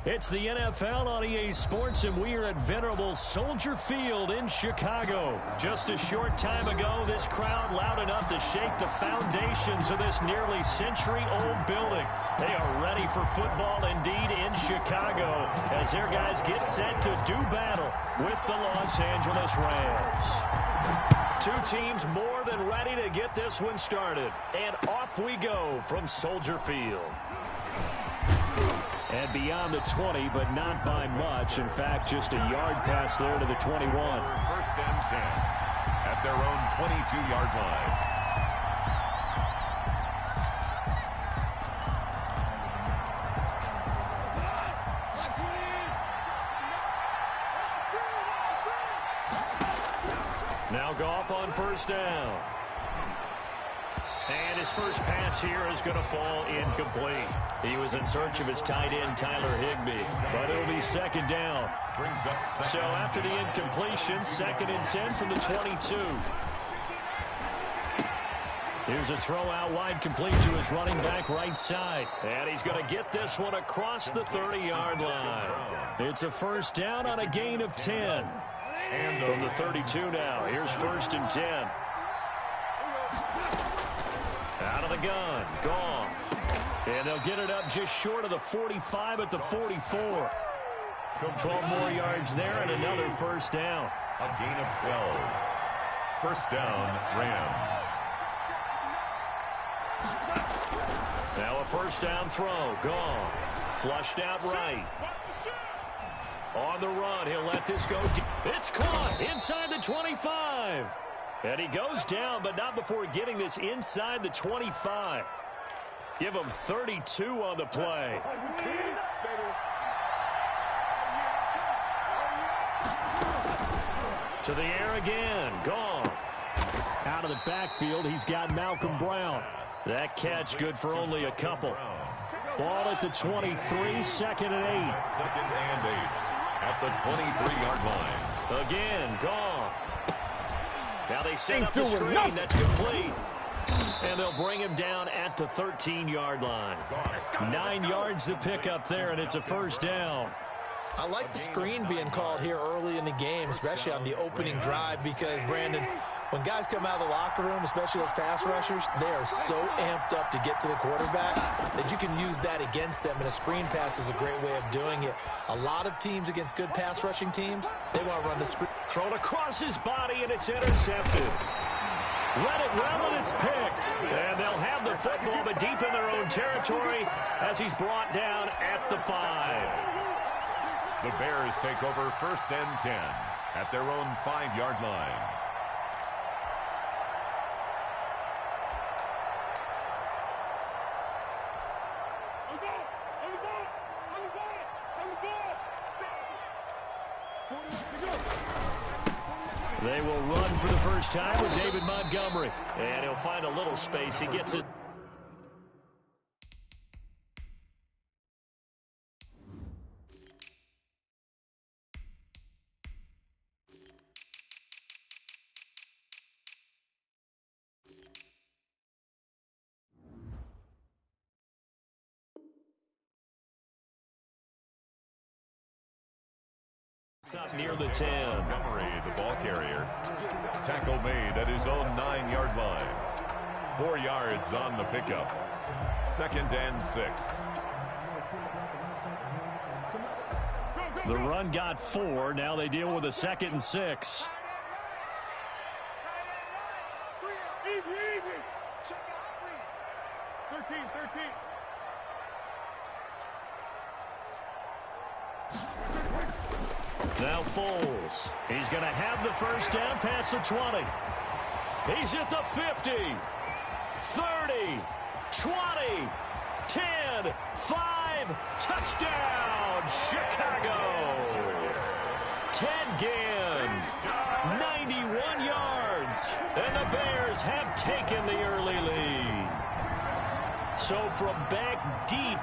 It's the NFL on EA Sports, and we are at venerable Soldier Field in Chicago. Just a short time ago, this crowd loud enough to shake the foundations of this nearly century-old building. They are ready for football indeed in Chicago as their guys get set to do battle with the Los Angeles Rams. Two teams more than ready to get this one started. And off we go from Soldier Field. And beyond the 20, but not by much. In fact, just a yard pass there to the 21. First and 10 at their own 22-yard line. Now Goff on first down. And his first pass here is going to fall incomplete. He was in search of his tight end, Tyler Higbee. But it'll be second down. So after the incompletion, second and 10 from the 22. Here's a throw out wide, complete to his running back right side. And he's going to get this one across the 30-yard line. It's a first down on a gain of 10. And from the 32 now, here's first and 10. Out of the gun, Goff. And they'll get it up just short of the 45 at the 44. 12 more yards there and another first down. A gain of 12. First down, Rams. Now a first down throw, Goff. Flushed out right. On the run, he'll let this go deep. It's caught inside the 25. And he goes down, but not before getting this inside the 25. Give him 32 on the play. To the air again, Goff. Out of the backfield, he's got Malcolm Brown. That catch good for only a couple. Ball at the 23, second and 8. Second and 8 at the 23-yard line. Again, Goff. Now they set up the screen. That's complete. And they'll bring him down at the 13-yard line. 9 yards to pick up there, and it's a first down. I like the screen being called here early in the game, especially on the opening drive, because, Brandon, when guys come out of the locker room, especially those pass rushers, they are so amped up to get to the quarterback that you can use that against them, and a screen pass is a great way of doing it. A lot of teams against good pass rushing teams, they want to run the screen. Thrown across his body, and it's intercepted. Let it well, and it's picked. And they'll have the football, but deep in their own territory as he's brought down at the 5. The Bears take over first and 10 at their own 5-yard line. They will run for the first time with David Montgomery. And he'll find a little space. He gets it. Up near the 10. Montgomery, the ball carrier. Tackle made at his own 9-yard line. 4 yards on the pickup. Second and 6. The run got 4. Now they deal with a second and 6. Now Foles. He's going to have the first down past the 20. He's at the 50, 30, 20, 10, 5, touchdown, Chicago. Ted Ginn, 91 yards, and the Bears have taken the early lead. So from back deep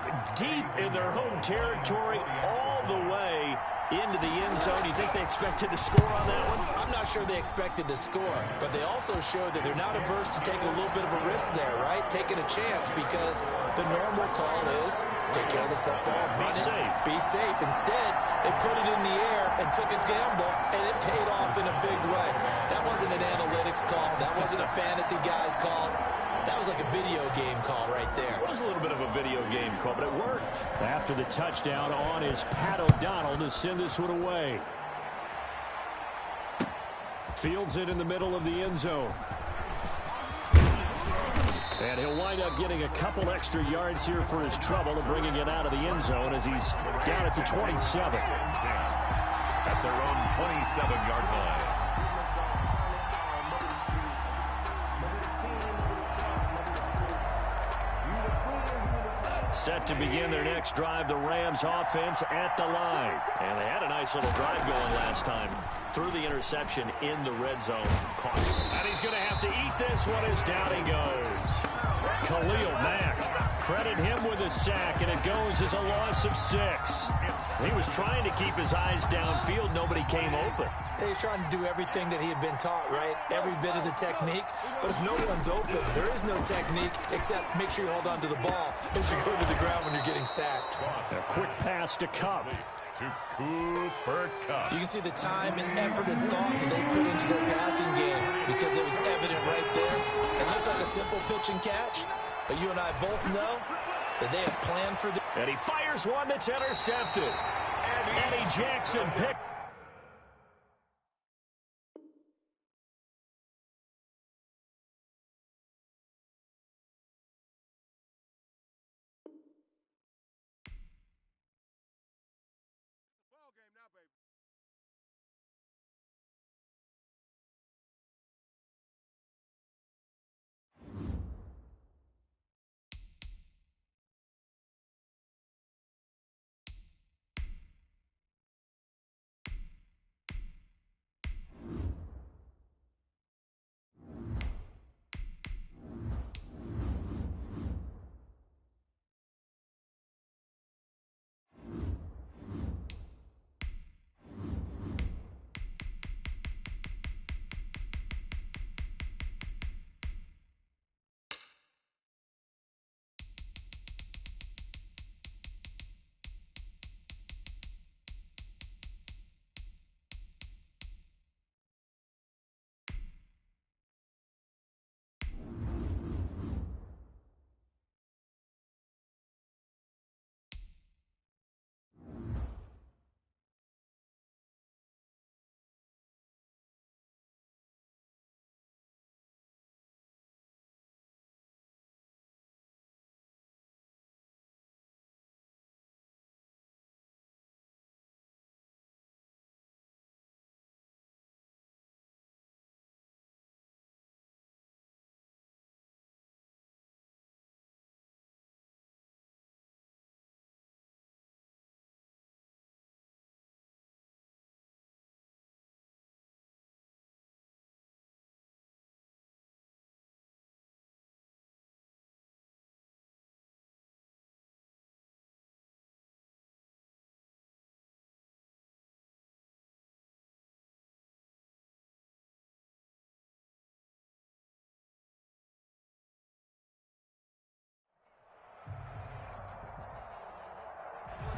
in their home territory all the way into the end zone, you think they expected to score on that one? I'm not sure they expected to score, but they also showed that they're not averse to taking a little bit of a risk there, right? Taking a chance, because the normal call is take care of the football, run it, be safe. Instead, they put it in the air and took a gamble, and it paid off in a big way. That wasn't an analytics call. That wasn't a fantasy guy's call. That was like a video game call right there. It was a little bit of a video game call, but it worked. After the touchdown on is Pat O'Donnell to send this one away. Fields it in the middle of the end zone. And he'll wind up getting a couple extra yards here for his trouble and bringing it out of the end zone as he's down at the 27. At their own 27-yard line. Set to begin their next drive, the Rams offense at the line. And they had a nice little drive going last time. Threw the interception in the red zone. And he's going to have to eat this one as down he goes. Khalil Mack, credit him with a sack, and it goes as a loss of 6. He was trying to keep his eyes downfield. Nobody came open. He's trying to do everything that he had been taught, right? Every bit of the technique. But if no one's open, there is no technique except make sure you hold on to the ball as you go to the ground when you're getting sacked. A quick pass to Cup. To Cooper Kupp. You can see the time and effort and thought that they put into their passing game because it was evident right there. It looks like a simple pitch and catch, but you and I both know that they have planned for the... And he fires one that's intercepted. Eddie Jackson picked.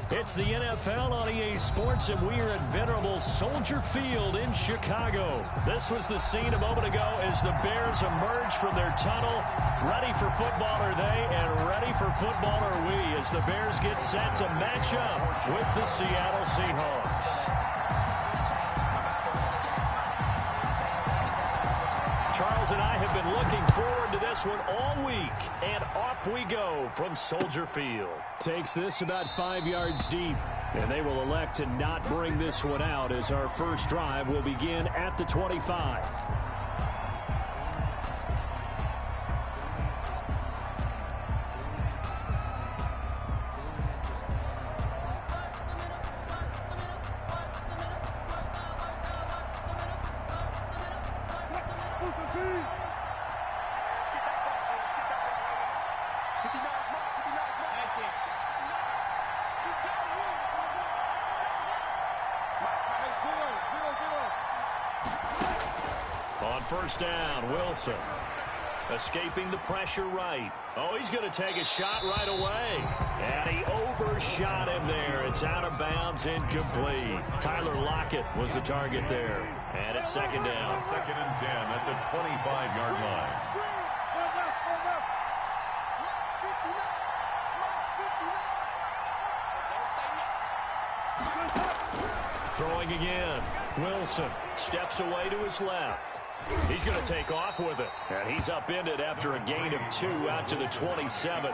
It's the NFL on EA Sports, and we are at venerable Soldier Field in Chicago. This was the scene a moment ago as the Bears emerged from their tunnel. Ready for football are they, and ready for football are we, as the Bears get set to match up with the Seattle Seahawks. Charles and I have been looking forward to this one all week, and off we go from Soldier Field. Takes this about 5 yards deep, and they will elect to not bring this one out as our first drive will begin at the 25. first down. Wilson escaping the pressure right. Oh, he's going to take a shot right away. And he overshot him there. It's out of bounds, incomplete. Tyler Lockett was the target there. And it's second down. Second and 10 at the 25-yard line. Throwing again. Wilson steps away to his left. He's going to take off with it. And he's upended after a gain of 2 out to the 27.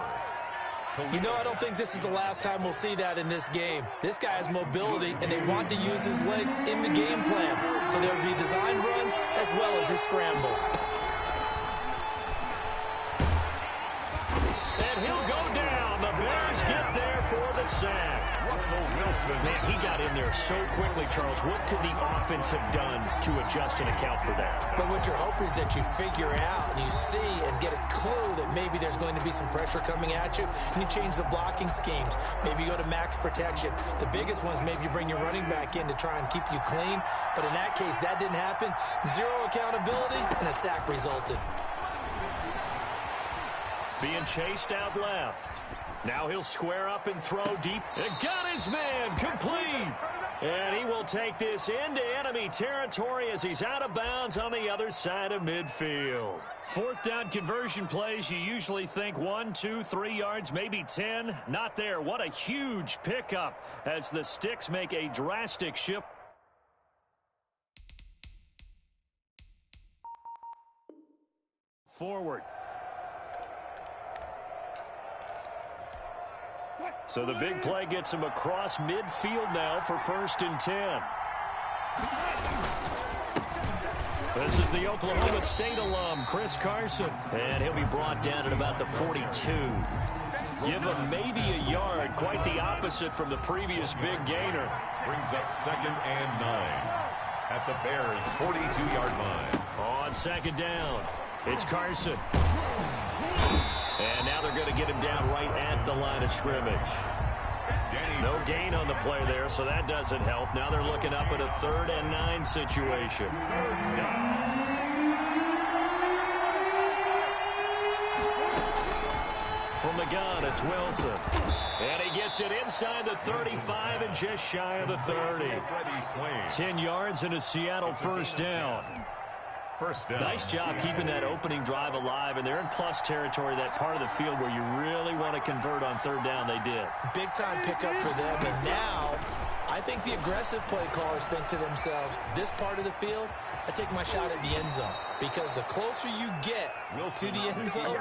You know, I don't think this is the last time we'll see that in this game. This guy has mobility, and they want to use his legs in the game plan. So there will be design runs as well as his scrambles. And he'll go down. The Bears get there for the sack. Russell Wilson. Man, he got in there so quickly, Charles. What could the offense have done to adjust and account for that? But what you're hoping is that you figure out and you see and get a clue that maybe there's going to be some pressure coming at you, and you change the blocking schemes. Maybe you go to max protection. The biggest one is maybe you bring your running back in to try and keep you clean. But in that case, that didn't happen. Zero accountability, and a sack resulted. Being chased out left. Now he'll square up and throw deep. And got his man complete. And he will take this into enemy territory as he's out of bounds on the other side of midfield. Fourth down conversion plays, you usually think 1, 2, 3 yards, maybe 10. Not there. What a huge pickup as the Sticks make a drastic shift. Forward. So the big play gets him across midfield now for 1st and 10. This is the Oklahoma State alum, Chris Carson. And he'll be brought down at about the 42. Give him maybe a yard, quite the opposite from the previous big gainer. Brings up 2nd and 9 at the Bears' 42-yard line. On 2nd down, it's Carson. And now they're going to get him down right at the line of scrimmage. No gain on the play there, so that doesn't help. Now they're looking up at a 3rd and 9 situation. From the gun, it's Wilson. And he gets it inside the 35 and just shy of the 30. 10 yards and a Seattle 1st down. Nice job keeping that opening drive alive, and they're in plus territory, that part of the field where you really want to convert on 3rd down. They did. Big-time pickup for them, and now I think the aggressive play callers think to themselves, this part of the field, I take my shot at the end zone, because the closer you get to the end zone,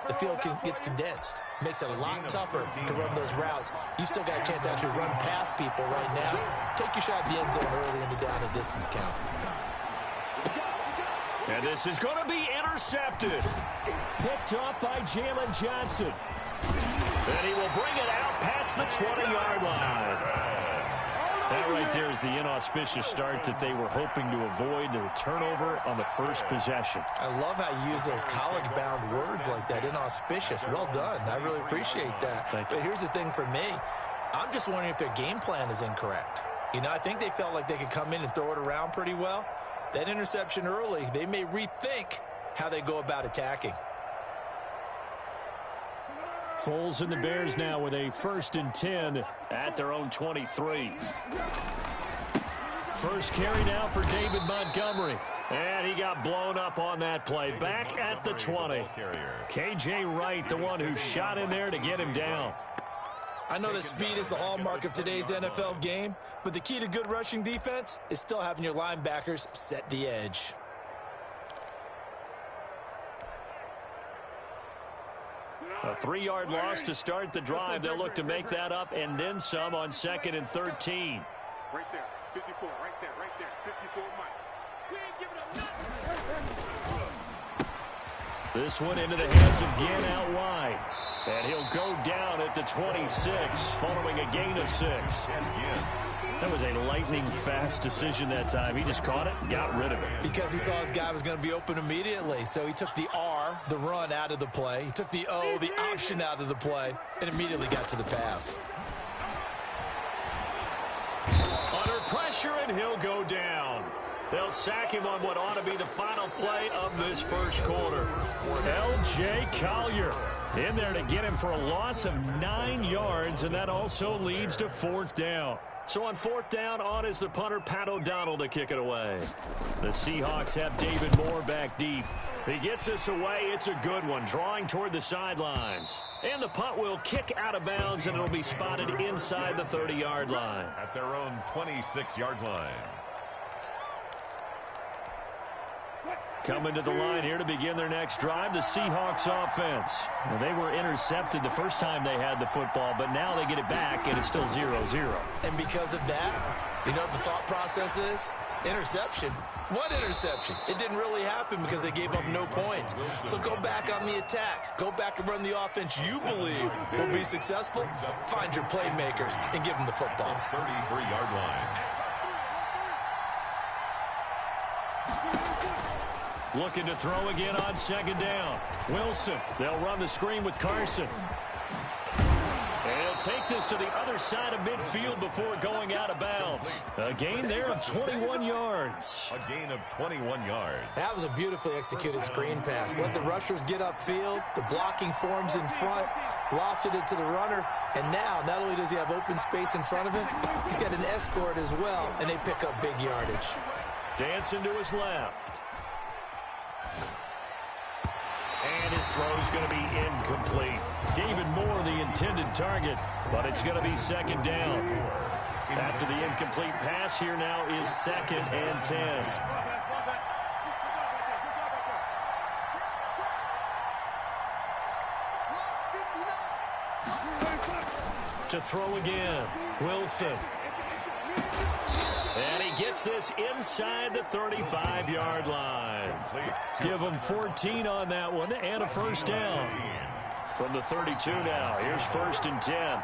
the field gets condensed. Makes it a lot tougher to run those routes. You still got a chance to actually run past people right now. Take your shot at the end zone early in the down and distance count. And this is going to be intercepted. Picked off by Jalen Johnson. And he will bring it out past the 20-yard line. That right there is the inauspicious start that they were hoping to avoid, the turnover on the first possession. I love how you use those college-bound words like that, inauspicious. Well done. I really appreciate that. But here's the thing for me. I'm just wondering if their game plan is incorrect. You know, I think they felt like they could come in and throw it around pretty well. That interception early, they may rethink how they go about attacking. Foles and the Bears now with a 1st and 10 at their own 23. First carry now for David Montgomery. And he got blown up on that play. Back at the 20. K.J. Wright, the one who shot in there to get him down. I know that speed is the hallmark of today's NFL game, but the key to good rushing defense is still having your linebackers set the edge. A 3-yard loss to start the drive. They'll look to make that up and then some on 2nd and 13. Right there, 54, right there, 54, Mike. We ain't giving up nothing. This one into the hands of Gann out wide. And he'll go down at the 26 following a gain of 6. That was a lightning-fast decision that time. He just caught it and got rid of it. Because he saw his guy was going to be open immediately. So he took the R, the run, out of the play. He took the O, the option, out of the play, and immediately got to the pass. Under pressure, and he'll go down. They'll sack him on what ought to be the final play of this first quarter. L.J. Collier in there to get him for a loss of 9 yards, and that also leads to 4th down. So on 4th down, on is the punter, Pat O'Donnell, to kick it away. The Seahawks have David Moore back deep. He gets this away. It's a good one, drawing toward the sidelines. And the punt will kick out of bounds, and it'll be spotted inside the 30-yard line. At their own 26-yard line. Coming to the line here to begin their next drive, the Seahawks offense. Well, they were intercepted the first time they had the football, but now they get it back, and it's still 0-0. And because of that, you know what the thought process is? Interception. What interception? It didn't really happen because they gave up no points. So go back on the attack. Go back and run the offense you believe will be successful. Find your playmakers and give them the football. 33-yard line. Looking to throw again on 2nd down. Wilson. They'll run the screen with Carson. And he'll take this to the other side of midfield before going out of bounds. A gain there of 21 yards. A gain of 21 yards. That was a beautifully executed screen pass. Let the rushers get upfield. The blocking forms in front. Lofted it to the runner. And now, not only does he have open space in front of him, he's got an escort as well, and they pick up big yardage. Dancing to his left. And his throw's going to be incomplete. David Moore, the intended target, but it's going to be 2nd down. After the incomplete pass, here now is 2nd and 10. To throw again, Wilson. And he gets this inside the 35-yard line. Give him 14 on that one and a 1st down. From the 32 now, here's 1st and 10.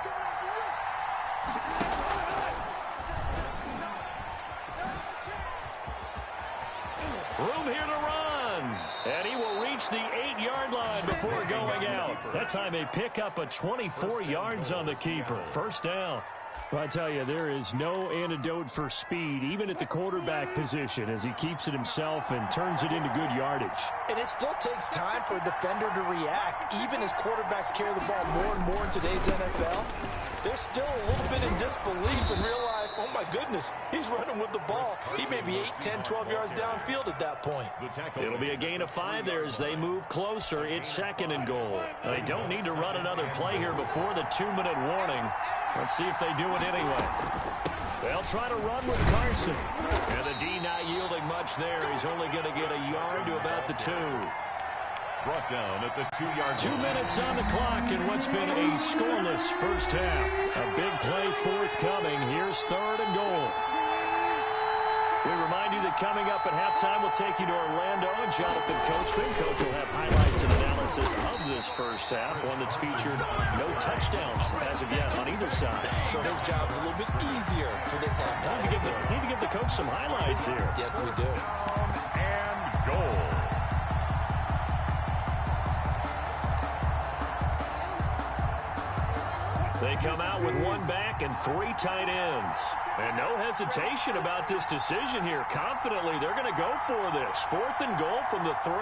Room here to run. And he will reach the 8-yard line before going out. That time they pick up a 24 yards on the keeper. 1st down. Well, I tell you, there is no antidote for speed, even at the quarterback position, as he keeps it himself and turns it into good yardage. And it still takes time for a defender to react, even as quarterbacks carry the ball more and more in today's NFL. They're still a little bit in disbelief and realize, oh my goodness, he's running with the ball. He may be 8, 10, 12 yards downfield at that point. It'll be a gain of 5 there as they move closer. It's 2nd and goal. They don't need to run another play here before the 2-minute warning. Let's see if they do it anyway. They'll try to run with Carson. And the D not yielding much there. He's only going to get a yard to about the 2. Brought down at the 2-yard line. 2 minutes on the clock in what's been a scoreless first half. A big play forthcoming. Here's 3rd and goal. We remind you that coming up at halftime, we'll take you to Orlando and Jonathan Coachman. Coach will have highlights and analysis of this first half, one that's featured no touchdowns as of yet on either side. So his job's a little bit easier for this halftime. Need to give the coach some highlights here. Yes, we do. And goal. They come out with 1 back and 3 tight ends. And no hesitation about this decision here. Confidently, they're going to go for this. 4th and goal from the 3.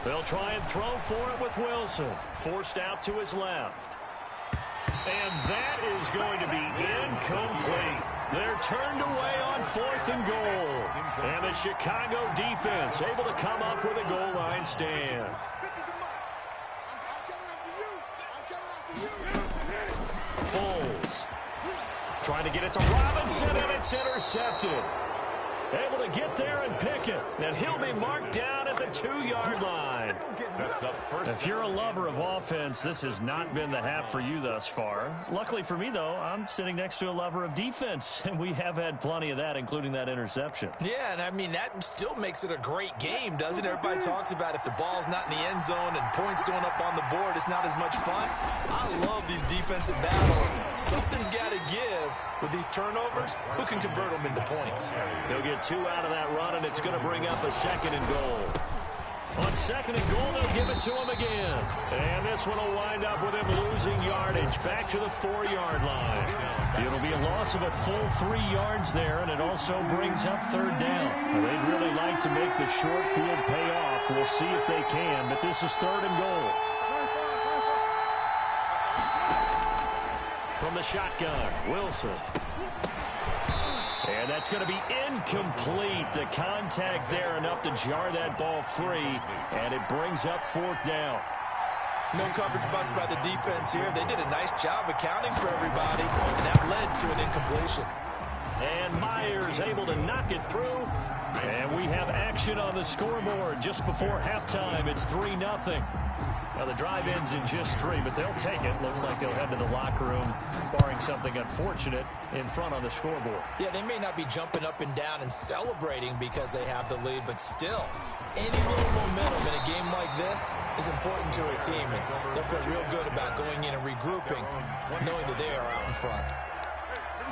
They'll try and throw for it with Wilson. Forced out to his left. And that is going to be incomplete. They're turned away on 4th and goal. And the Chicago defense able to come up with a goal line stand. Foles trying to get it to Robinson, and it's intercepted. Able to get there and pick it. And he'll be marked down at the 2-yard line. Sets up first. If you're a lover of offense, this has not been the half for you thus far. Luckily for me, though, I'm sitting next to a lover of defense, and we have had plenty of that, including that interception. Yeah, and I mean, that still makes it a great game, doesn't it? Everybody talks about if the ball's not in the end zone and points going up on the board, it's not as much fun. I love these defensive battles. Something's got to give With these turnovers, who can convert them into points? They'll get 2 out of that run, and it's going to bring up a 2nd and goal. On 2nd and goal, they'll give it to him again. And this one will wind up with him losing yardage back to the 4-yard line. It'll be a loss of a full 3 yards there, and it also brings up 3rd down. They'd really like to make the short field pay off. We'll see if they can, but this is 3rd and goal. From the shotgun, Wilson. And that's going to be incomplete. The contact there enough to jar that ball free, and it brings up 4th down. No coverage bust by the defense here. They did a nice job accounting for everybody, and that led to an incompletion. And Myers able to knock it through. And we have action on the scoreboard just before halftime. It's 3-0. Now, the drive ends in just 3, but they'll take it. Looks like they'll head to the locker room, barring something unfortunate, in front on the scoreboard. Yeah, they may not be jumping up and down and celebrating because they have the lead, but still, any little momentum in a game like this is important to a team, and they'll feel real good about going in and regrouping, knowing that they are out in front.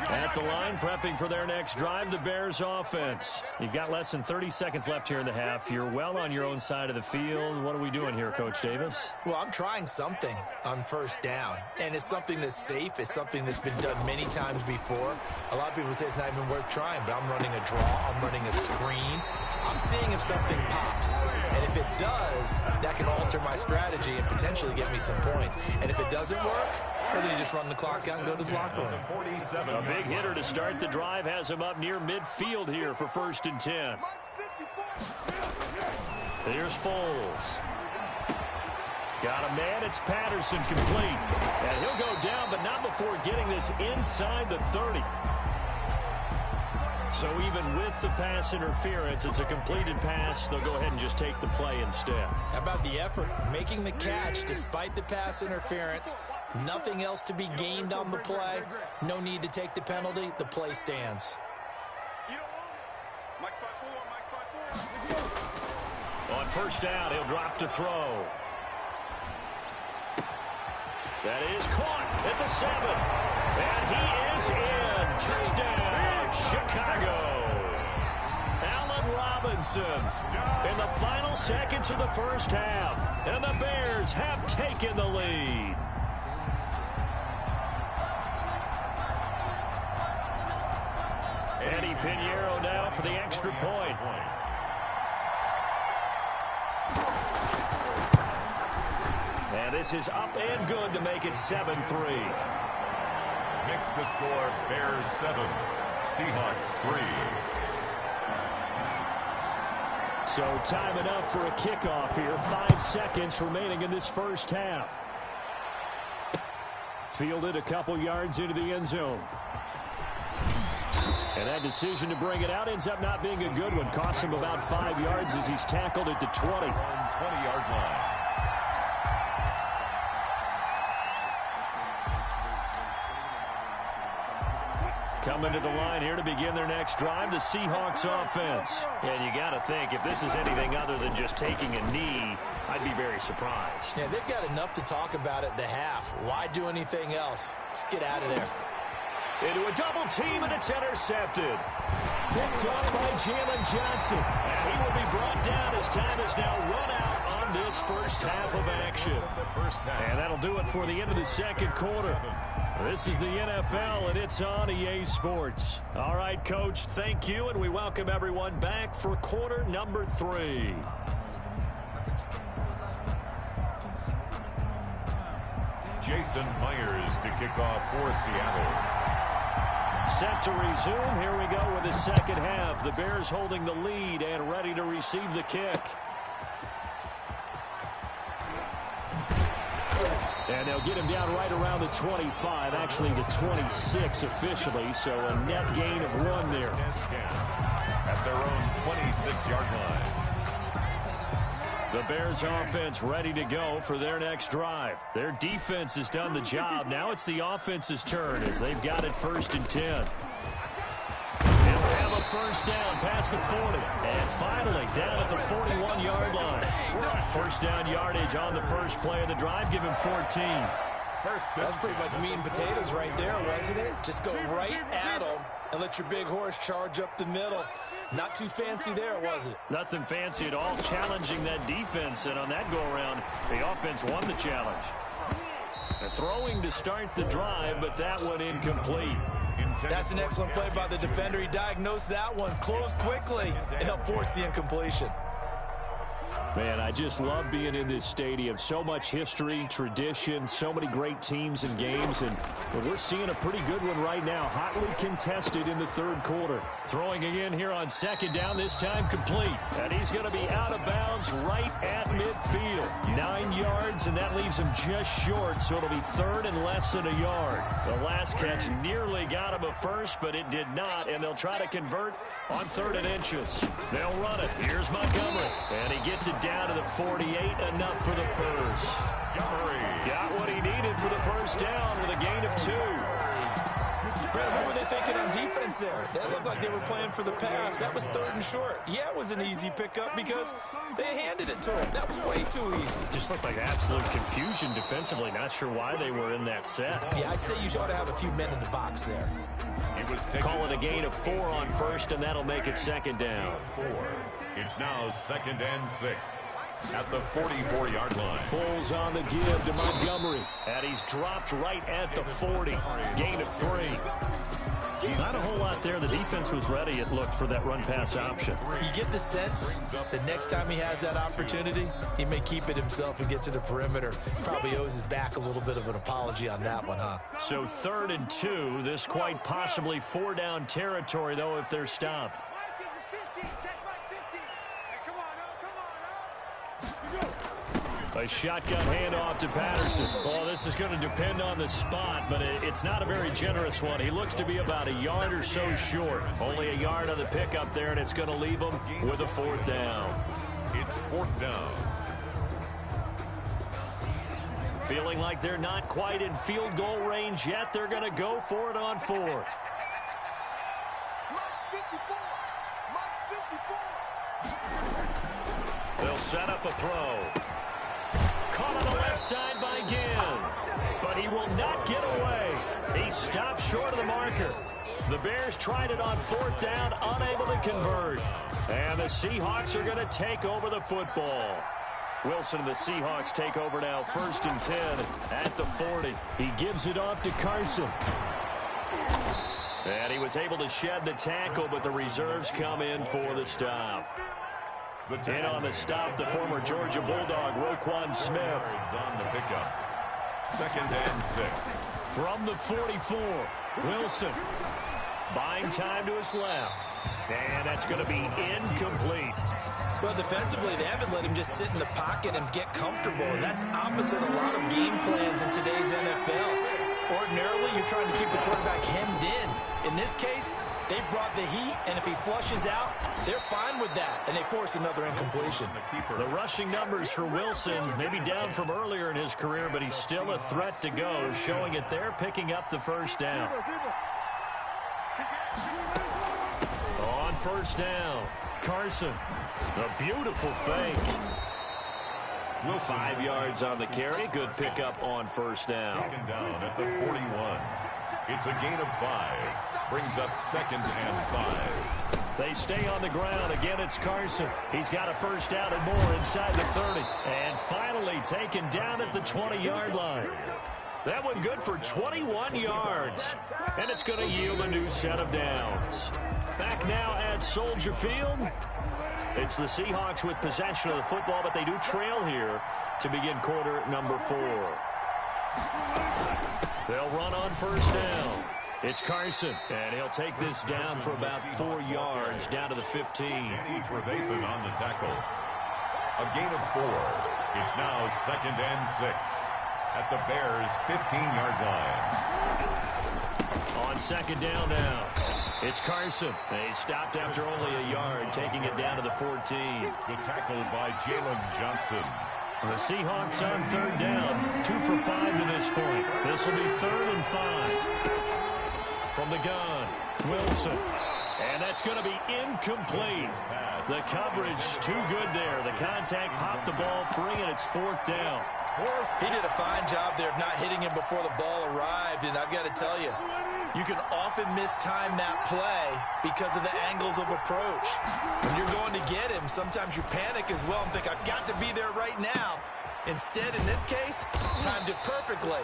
At the line, prepping for their next drive, the Bears offense. You've got less than 30 seconds left here in the half. You're well on your own side of the field. What are we doing here, Coach Davis? Well, I'm trying something on 1st down, and it's something that's safe. It's something that's been done many times before. A lot of people say it's not even worth trying, but I'm running a draw. I'm running a screen. I'm seeing if something pops, and if it does, that can alter my strategy and potentially get me some points. And if it doesn't work, well, then you just run the clock out and go to the locker room. A big hitter to start the drive has him up near midfield here for 1st and 10. Here's Foles. Got a man. It's Patterson complete. And he'll go down, but not before getting this inside the 30. So even with the pass interference, it's a completed pass. They'll go ahead and just take the play instead. How about the effort? Making the catch despite the pass interference. Nothing else to be gained on the play. No need to take the penalty. The play stands. On 1st down, he'll drop to throw. That is caught at the 7. And he is in. Touchdown, Chicago. Allen Robinson in the final seconds of the 1st half. And the Bears have taken the lead. Eddie Pinheiro now for the extra point. And this is up and good to make it 7-3. Makes the score Bears 7, Seahawks 3. So time enough for a kickoff here. 5 seconds remaining in this 1st half. Fielded a couple yards into the end zone. And that decision to bring it out ends up not being a good one. Costs him about 5 yards as he's tackled at the 20. 20-yard line. Coming to the line here to begin their next drive, the Seahawks offense. And you got to think, if this is anything other than just taking a knee, I'd be very surprised. Yeah, they've got enough to talk about at the half. Why do anything else? Just get out of there. Into a double team, and it's intercepted. Picked up by Jalen Johnson. And he will be brought down as time has now run out on this 1st half of action. And that'll do it for the end of the 2nd quarter. This is the NFL, and it's on EA Sports. All right, Coach, thank you, and we welcome everyone back for quarter number 3. Jason Myers to kick off for Seattle. Set to resume. Here we go with the 2nd half. The Bears holding the lead and ready to receive the kick. And they'll get him down right around the 25, actually the 26 officially, so a net gain of 1 there. At their own 26-yard line. The Bears offense ready to go for their next drive. Their defense has done the job. Now it's the offense's turn as they've got it 1st and 10. They'll have a 1st down past the 40. And finally down at the 41-yard line. 1st down yardage on the first play of the drive. Give him 14. That's pretty much meat and potatoes right there, wasn't it? Just go right at them and let your big horse charge up the middle. Not too fancy there, was it? Nothing fancy at all, challenging that defense, and on that go-around, the offense won the challenge. Throwing to start the drive, but that one incomplete. That's an excellent play by the defender. He diagnosed that one, closed quickly, and helped force the incompletion. Man, I just love being in this stadium. So much history, tradition, so many great teams and games, and we're seeing a pretty good one right now. Hotly contested in the third quarter. Throwing again here on second down, this time complete. And he's going to be out of bounds right at midfield. 9 yards, and that leaves him just short, so it'll be third and less than a yard. The last catch nearly got him a first, but it did not, and they'll try to convert on 3rd and inches. They'll run it. Here's Montgomery, and he gets it down to the 48, enough for the first. Got what he needed for the first down with a gain of 2. Brad, what were they thinking on defense there? That looked like they were playing for the pass. That was 3rd and short. Yeah, it was an easy pickup because they handed it to him. That was way too easy. Just looked like absolute confusion defensively. Not sure why they were in that set. Yeah, I'd say you ought to have a few men in the box there. Call it a gain of 4 on first, and that'll make it second down. It's now 2nd and 6 at the 44-yard line. Foles on the give to Montgomery, and he's dropped right at the 40. Gain of 3. Not a whole lot there. The defense was ready, it looked, for that run-pass option. You get the sense that next time he has that opportunity, he may keep it himself and get to the perimeter. Probably owes his back a little bit of an apology on that one, huh? So 3rd and 2. This quite possibly 4-down territory, though, if they're stopped. A shotgun handoff to Patterson. Well, this is going to depend on the spot, but it's not a very generous one. He looks to be about a yard or so short. Only a yard on the pickup there, and it's going to leave him with a 4th down. It's 4th down. Feeling like they're not quite in field goal range yet. They're going to go for it on 4th. They'll set up a throw. Caught on the left side by Ginn, but he will not get away. He stopped short of the marker. The Bears tried it on 4th down, unable to convert. And the Seahawks are going to take over the football. Wilson and the Seahawks take over now, 1st and 10 at the 40. He gives it off to Carson. And he was able to shed the tackle, but the reserves come in for the stop. In on the stop, the former Georgia Bulldog, Roquan Smith. On the pickup. 2nd and 6. From the 44, Wilson. Buying time to his left. And that's going to be incomplete. Well, defensively, they haven't let him just sit in the pocket and get comfortable. And that's opposite a lot of game plans in today's NFL. Ordinarily, you're trying to keep the quarterback hemmed in. In this case, they brought the heat, and if he flushes out, they're fine with that, and they force another incompletion. The rushing numbers for Wilson, maybe down from earlier in his career, but he's still a threat to go, showing it there, picking up the 1st down. On 1st down, Carson, a beautiful fake. 5 yards on the carry, good pickup on 1st down. 2nd down at the 41. It's a gain of 5. Brings up 2nd and 5. They stay on the ground. Again, it's Carson. He's got a 1st down and more inside the 30. And finally taken down at the 20-yard line. That one good for 21 yards. And it's going to yield a new set of downs. Back now at Soldier Field. It's the Seahawks with possession of the football, but they do trail here to begin quarter number 4. They'll run on 1st down. It's Carson, and he'll take this down for about 4 yards, down to the 15. And Trevathan on the tackle. A gain of 4. It's now 2nd and 6 at the Bears' 15-yard line. On 2nd down now, it's Carson. He stopped after only a yard, taking it down to the 14. The tackle by Jalen Johnson. The Seahawks on 3rd down, 2 for 5 to this point. This will be 3rd and 5. From the gun, Wilson. And that's going to be incomplete. The coverage too good there. The contact popped the ball free, and it's 4th down. He did a fine job there of not hitting him before the ball arrived, and I've got to tell you, you can often mistime that play because of the angles of approach. When you're going to get him, sometimes you panic as well and think, I've got to be there right now. Instead, in this case, timed it perfectly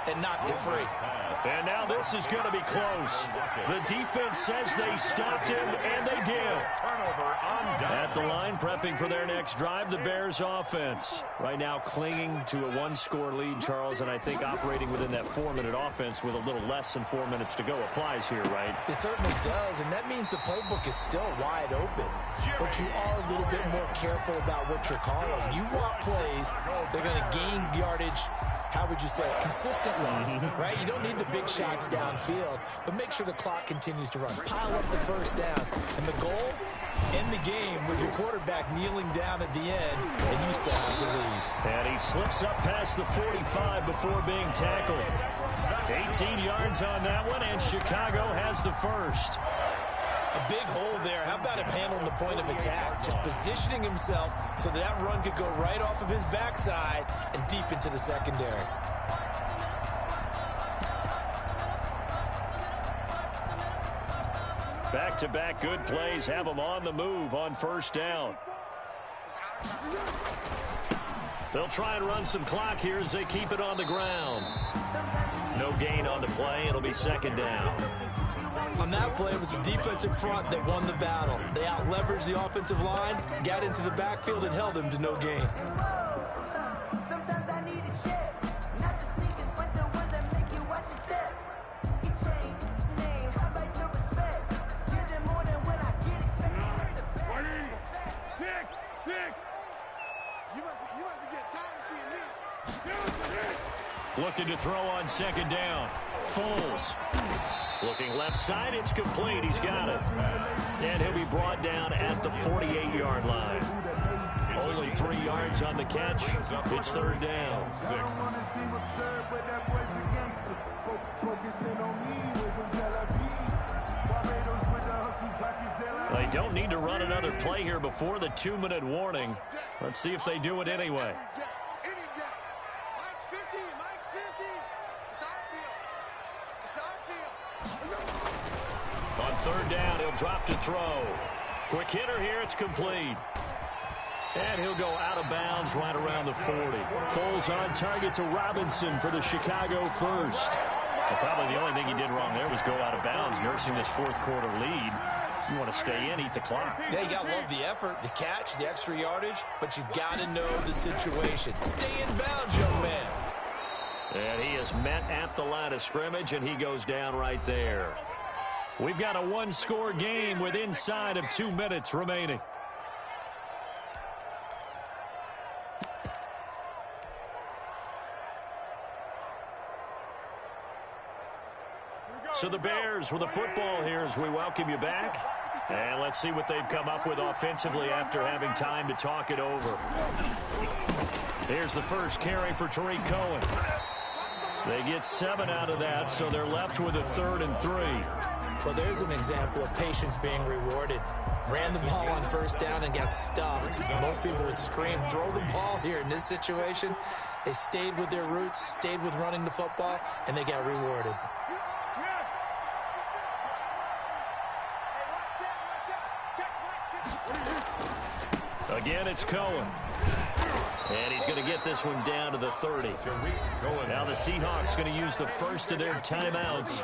and knocked it free. And now this is going to be close. The defense says they stopped him, and they did. At the line, prepping for their next drive, the Bears offense. Right now clinging to a one-score lead, Charles, and I think operating within that 4-minute offense with a little less than 4 minutes to go applies here, right? It certainly does, and that means the playbook is still wide open. But you are a little bit more careful about what you're calling. You want plays that are going to gain yardage, how would you say it, consistently, right? You don't need the big shots downfield, but make sure the clock continues to run. Pile up the first downs. And the goal, end the game with your quarterback kneeling down at the end, and you still have the lead. And he slips up past the 45 before being tackled. 18 yards on that one, and Chicago has the first. A big hole there. How about him handling the point of attack? Just positioning himself so that run could go right off of his backside and deep into the secondary. Back-to-back good plays have them on the move on first down. They'll try and run some clock here as they keep it on the ground. No gain on the play. It'll be second down. On that play, it was the defensive front that won the battle. They out-leveraged the offensive line, got into the backfield, and held them to no gain. Sometimes I need a check, not the sneakers, but the ones that make you watch your step. You change name, I like the respect. Give them more than when I get expected. Sick. You must be getting tired of seeing me. Looking to throw on second down. Foles. Looking left side, it's complete. He's got it. And he'll be brought down at the 48-yard line. Only 3 yards on the catch. It's third down. They don't need to run another play here before the 2-minute warning. Let's see if they do it anyway. On third down, he'll drop to throw. Quick hitter here, it's complete. And he'll go out of bounds right around the 40. Foles on target to Robinson for the Chicago first. Well, probably the only thing he did wrong there was go out of bounds, nursing this fourth quarter lead. You want to stay in, eat the clock. Yeah, you got to love the effort, the catch, the extra yardage, but you got to know the situation. Stay in bounds, young man. And he is met at the line of scrimmage, and he goes down right there. We've got a one-score game with inside of 2 minutes remaining. So the Bears with the football here as we welcome you back. And let's see what they've come up with offensively after having time to talk it over. Here's the first carry for Tariq Cohen. They get 7 out of that, so they're left with a 3rd and 3. Well, there's an example of patience being rewarded. Ran the ball on first down and got stuffed. Most people would scream, throw the ball here. In this situation, they stayed with their roots, stayed with running the football, and they got rewarded. Again, it's Cohen. And he's going to get this one down to the 30. Now the Seahawks going to use the first of their timeouts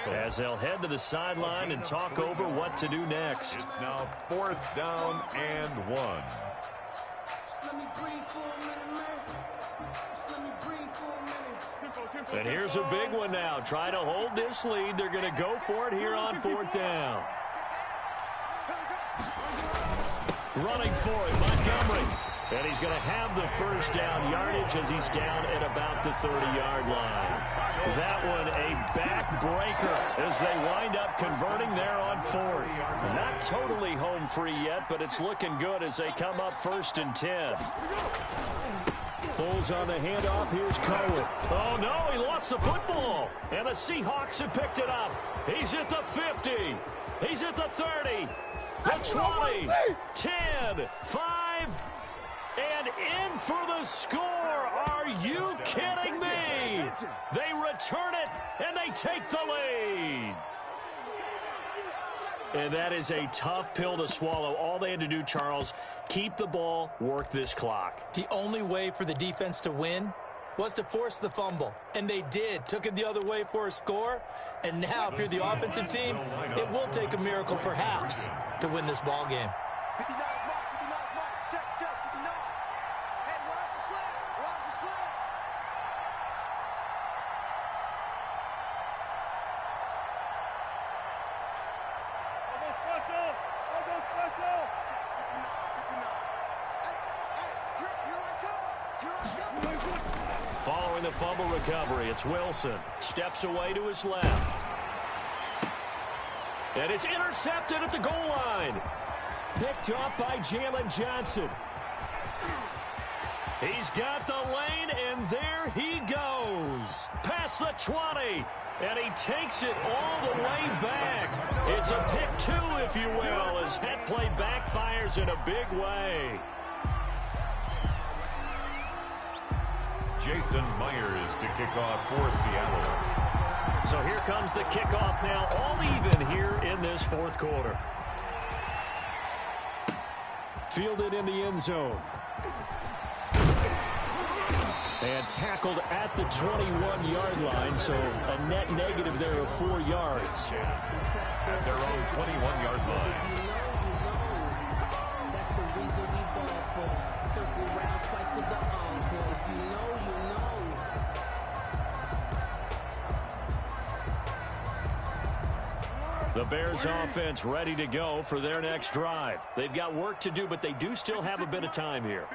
as they'll head to the sideline and talk over what to do next. It's now 4th down and 1. And here's a big one now. Trying to hold this lead. They're going to go for it here on 4th down. Running for it, Montgomery. And he's going to have the first down yardage as he's down at about the 30-yard line. That one a backbreaker as they wind up converting there on 4th. Not totally home free yet, but it's looking good as they come up 1st and 10. Foles on the handoff. Here's Cohen. Oh, no, he lost the football. And the Seahawks have picked it up. He's at the 50. He's at the 30. The 20. 10. 5. And in for the score. Are you kidding me? They return it, and they take the lead. And that is a tough pill to swallow. All they had to do, Charles, keep the ball, work this clock. The only way for the defense to win was to force the fumble. And they did. Took it the other way for a score. And now, if you're the offensive team, it will take a miracle, perhaps, to win this ball game. 59 mark, 59 mark. Check, 59. Hey, watch the slant. Watch the slant. Almost special. 59. Hey, here I come. Following the fumble recovery, it's Wilson. Steps away to his left. And it's intercepted at the goal line. Picked up by Jalen Johnson. He's got the lane, and there he goes. Past the 20. And he takes it all the way back. It's a pick two, if you will, as head play backfires in a big way. Jason Myers to kick off for Seattle. So here comes the kickoff now, all even here in this fourth quarter. Fielded in the end zone. And tackled at the 21-yard line, so a net negative there of 4 yards. At their own 21-yard line. That's the reason we ball for. Circle round twice for the encore. If you know, you know. The Bears offense ready to go for their next drive. They've got work to do, but they do still have a bit of time here.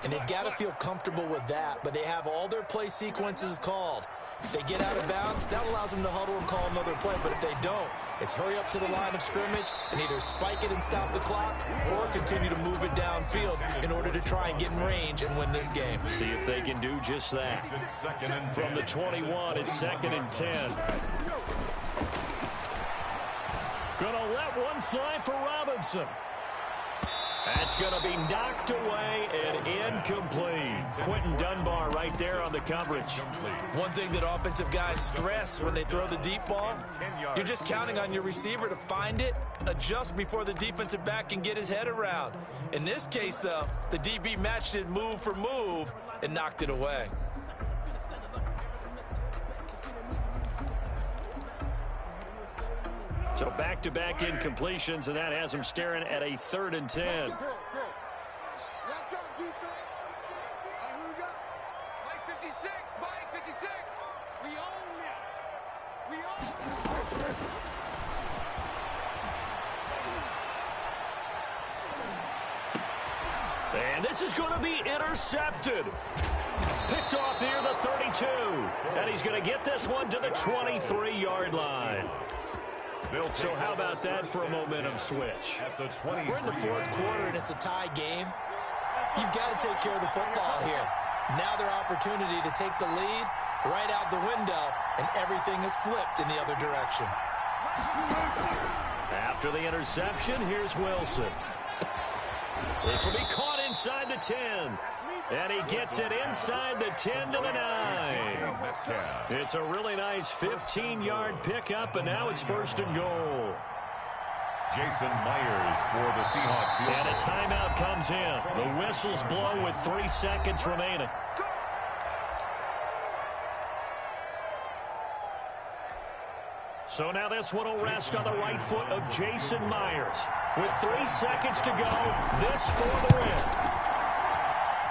And they've got to feel comfortable with that, but they have all their play sequences called. If they get out of bounds, that allows them to huddle and call another play. But if they don't, it's hurry up to the line of scrimmage and either spike it and stop the clock or continue to move it downfield in order to try and get in range and win this game. See if they can do just that. From the 21, it's 2nd and 10. Gonna let one fly for Robinson. That's going to be knocked away and incomplete. Quentin Dunbar right there on the coverage. One thing that offensive guys stress when they throw the deep ball, you're just counting on your receiver to find it, adjust before the defensive back can get his head around. In this case, though, the DB matched it move for move and knocked it away. So back-to-back incompletions, and that has him staring at a 3rd and 10. Let's go, defense. Who we got? Mike 56. Mike 56. We own it. We own it. And this is going to be intercepted. Picked off near the 32. And he's going to get this one to the 23-yard line. So how about that for a momentum switch? We're in the fourth quarter, and it's a tie game. You've got to take care of the football here. Now their opportunity to take the lead right out the window, and everything is flipped in the other direction. After the interception, here's Wilson. This will be caught inside the 10. And he gets it inside the 10 to the 9. It's a really nice 15-yard pickup, and now it's 1st and goal. Jason Myers for the Seahawks field. And a timeout comes in. The whistles blow with 3 seconds remaining. So now this one will rest on the right foot of Jason Myers. With 3 seconds to go, this for the win.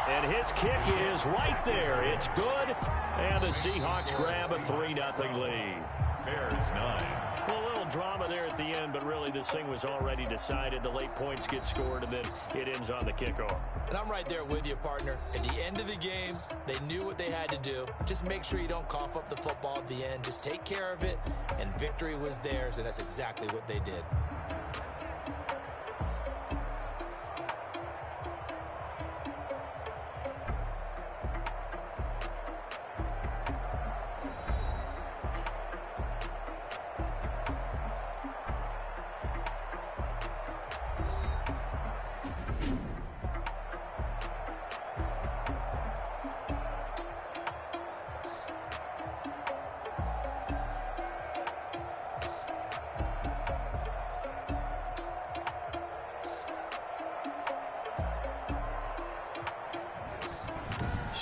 And his kick is right there. It's good. And the Seahawks grab a 3-0 lead. Bears 9. Well, a little drama there at the end, but really this thing was already decided. The late points get scored, and then it ends on the kickoff. And I'm right there with you, partner. At the end of the game, they knew what they had to do. Just make sure you don't cough up the football at the end. Just take care of it, and victory was theirs, and that's exactly what they did.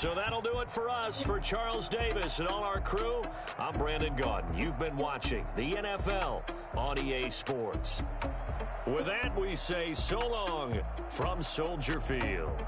So that'll do it for us. For Charles Davis and all our crew, I'm Brandon Gaudin. You've been watching the NFL on EA Sports. With that, we say so long from Soldier Field.